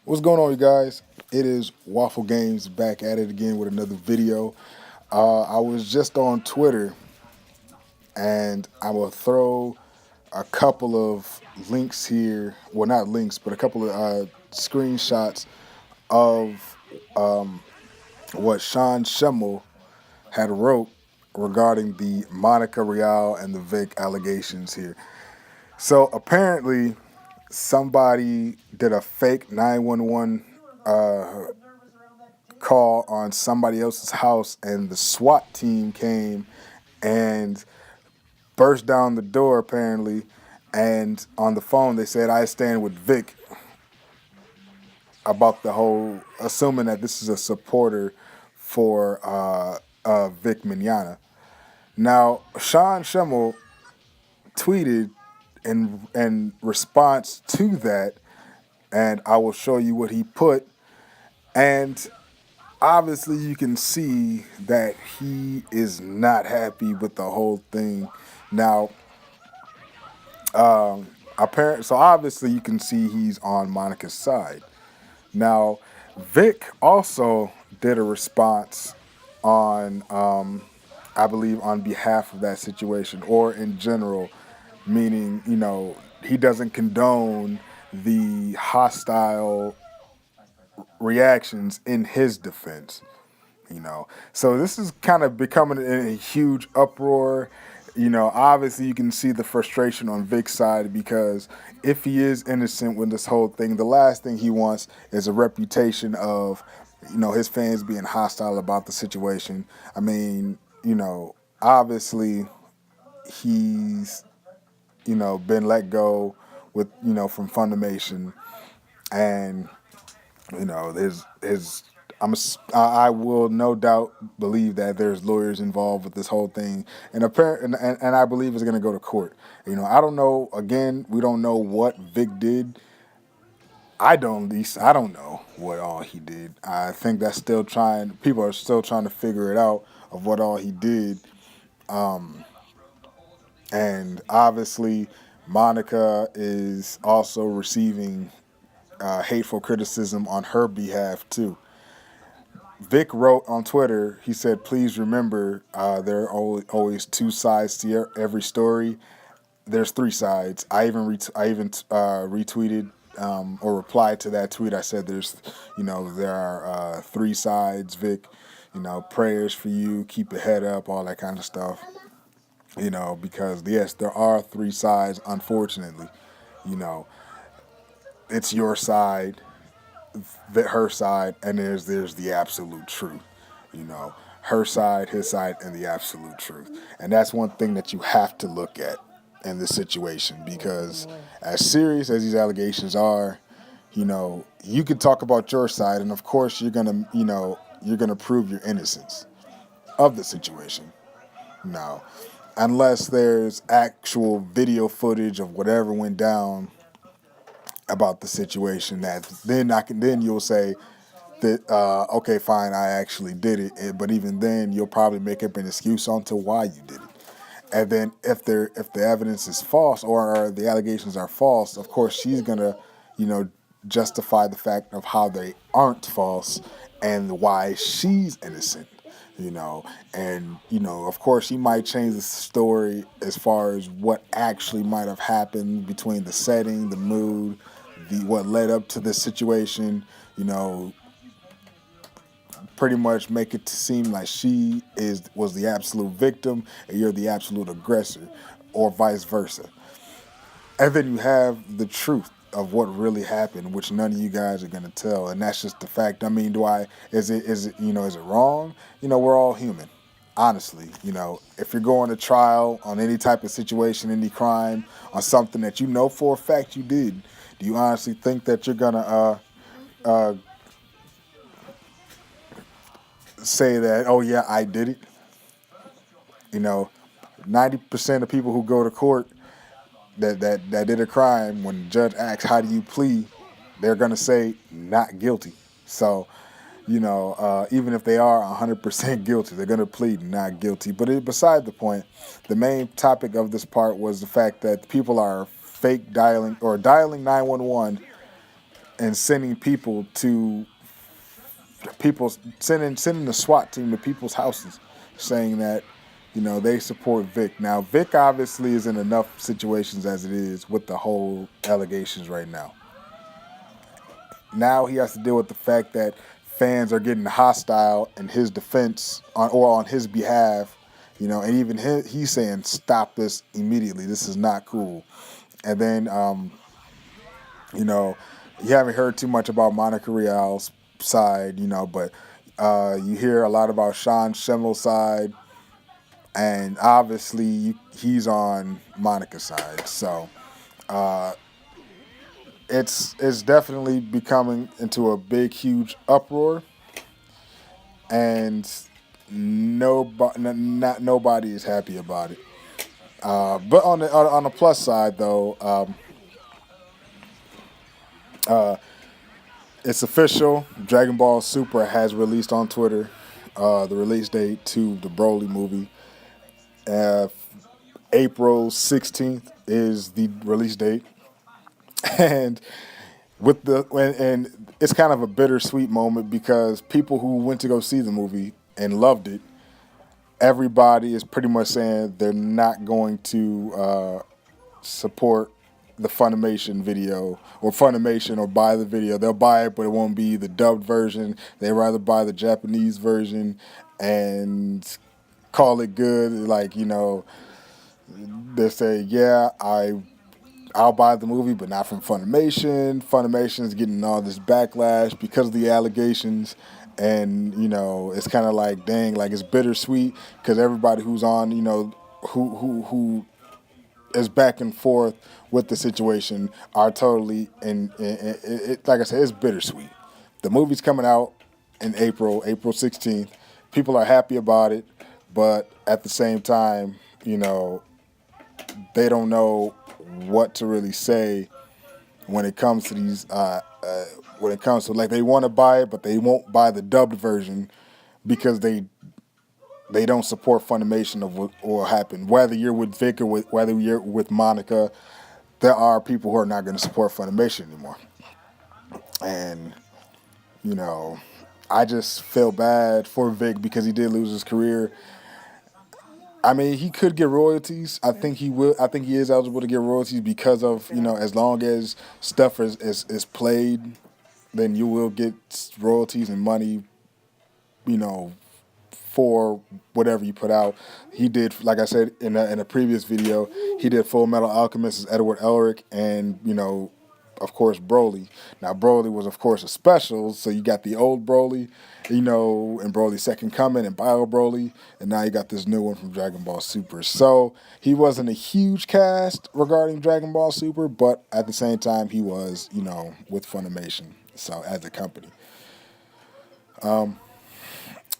What's going on, you guys? It is Waffle Games back at it again with another video. I was just on Twitter and I will throw a couple of links here. Well, not links, but a couple of screenshots of what Sean Schemmel had wrote regarding the Monica Real and the Vic allegations here. So apparently, somebody did a fake 911 call on somebody else's house, and the SWAT team came and burst down the door, apparently. And on the phone, they said, I stand with Vic, about the whole, assuming that this is a supporter for Vic Mignogna. Now, Sean Schemmel tweeted in response to that, and I will show you what he put. And obviously, you can see that he is not happy with the whole thing. Now, apparently, so obviously, you can see he's on Monica's side. Now, Vic also did a response on, I believe, on behalf of that situation or in general, meaning, he doesn't condone the hostile reactions in his defense. So this is kind of becoming a huge uproar. Obviously you can see the frustration on Vic's side, because if he is innocent with this whole thing, the last thing he wants is a reputation of, his fans being hostile about the situation. I mean, obviously he's, been let go with, from Funimation, and his I will no doubt believe that there's lawyers involved with this whole thing, and and I believe it's going to go to court. I don't know. Again, we don't know what Vic did. At least I don't know what all he did. I think that's still trying. People are still trying to figure it out of what all he did. And obviously, Monica is also receiving hateful criticism on her behalf too. Vic wrote on Twitter, he said, please remember, there are always two sides to every story. There's three sides. I even retweeted or replied to that tweet. I said, there are three sides, Vic. Prayers for you, keep your head up, all that kind of stuff. Because yes, there are three sides, unfortunately. You know, it's your side, her side, and there's the absolute truth. Her side, his side, and the absolute truth. And that's one thing that you have to look at in this situation, because as serious as these allegations are, you could talk about your side, and of course you're gonna prove your innocence of the situation. Now, unless there's actual video footage of whatever went down about the situation, then you'll say that okay, fine, I actually did it. But even then, you'll probably make up an excuse onto why you did it. And then if the evidence is false, or the allegations are false, of course she's gonna, justify the fact of how they aren't false and why she's innocent. And of course she might change the story as far as what actually might have happened between the setting, the mood, the what led up to this situation. Pretty much make it to seem like she was the absolute victim and you're the absolute aggressor, or vice versa. And then you have the truth of what really happened, which none of you guys are gonna tell, and that's just the fact. I mean, is it wrong? We're all human. Honestly, if you're going to trial on any type of situation, any crime, on something that you know for a fact you did, do you honestly think that you're gonna uh, say that, oh yeah, I did it? You know, 90% of people who go to court that did a crime, when the judge asks how do you plead, they're gonna say not guilty. So, even if they are 100% guilty, they're gonna plead not guilty. But beside the point, the main topic of this part was the fact that people are fake dialing or dialing 911 and sending people sending the SWAT team to people's houses, saying that they support Vic. Now Vic obviously is in enough situations as it is with the whole allegations right now. Now he has to deal with the fact that fans are getting hostile in his defense on his behalf, and even he's saying stop this immediately. This is not cool. And then you know, you haven't heard too much about Monica Real's side, but you hear a lot about Sean Schemmel's side, and obviously he's on Monica's side. So it's definitely becoming into a big, huge uproar, and nobody is happy about it. But on the plus side, though, it's official. Dragon Ball Super has released on Twitter the release date to the Broly movie. Uh, April 16th is the release date, and and it's kind of a bittersweet moment because people who went to go see the movie and loved it, everybody is pretty much saying they're not going to support the Funimation video or Funimation or buy the video. They'll buy it, but it won't be the dubbed version. They'd rather buy the Japanese version and call it good. Like, they say, yeah, I'll buy the movie, but not from Funimation. Funimation's getting all this backlash because of the allegations. And, it's kind of like, dang, like it's bittersweet because everybody who's on, who is back and forth with the situation are totally like I said, it's bittersweet. The movie's coming out in April 16th. People are happy about it, but at the same time, they don't know what to really say when it comes to these. When it comes to, like, they want to buy it, but they won't buy the dubbed version because they don't support Funimation of what will happen. Whether you're with Vic or whether you're with Monica, there are people who are not going to support Funimation anymore. And, I just feel bad for Vic because he did lose his career. I mean, he could get royalties. I think he will. I think he is eligible to get royalties because of, as long as stuff is played, then you will get royalties and money, for whatever you put out. He did, like I said in a previous video, he did Full Metal Alchemist as Edward Elric, and of course Broly. Now Broly was of course a special, so you got the old Broly, and Broly's Second Coming and Bio Broly, and now you got this new one from Dragon Ball Super. So he wasn't a huge cast regarding Dragon Ball Super, but at the same time he was, with Funimation, so as a company.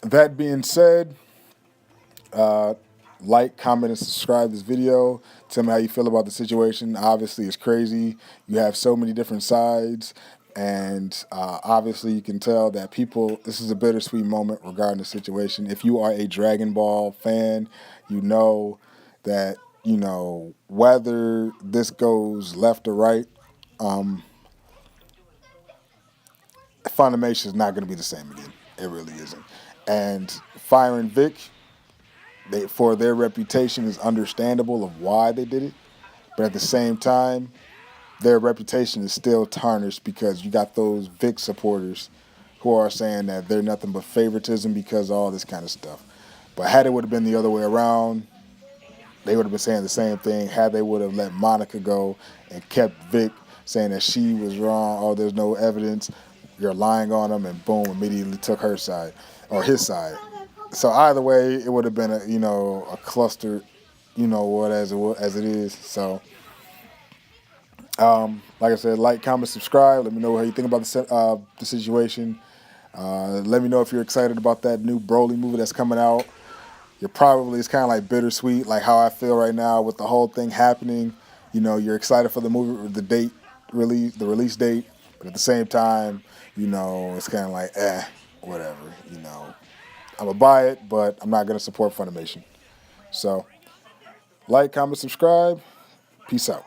That being said, like, comment, and subscribe to this video. Tell me how you feel about the situation. Obviously, it's crazy. You have so many different sides, and obviously you can tell that this is a bittersweet moment regarding the situation. If you are a Dragon Ball fan, you know that, whether this goes left or right, Funimation is not going to be the same again. It really isn't. And firing Vic, for their reputation, is understandable of why they did it. But at the same time, their reputation is still tarnished because you got those Vic supporters who are saying that they're nothing but favoritism because of all this kind of stuff. But had it would have been the other way around, they would have been saying the same thing. Had they would have let Monica go and kept Vic, saying that she was wrong, oh, there's no evidence, you're lying on them, and boom, immediately took her side or his side. So either way, it would have been a cluster, as it is. So, like I said, like, comment, subscribe. Let me know how you think about the situation. Let me know if you're excited about that new Broly movie that's coming out. It's kind of like bittersweet, like how I feel right now with the whole thing happening. You're excited for the movie, the release date, but at the same time, it's kind of like, whatever, I'm going to buy it, but I'm not going to support Funimation. So, like, comment, subscribe. Peace out.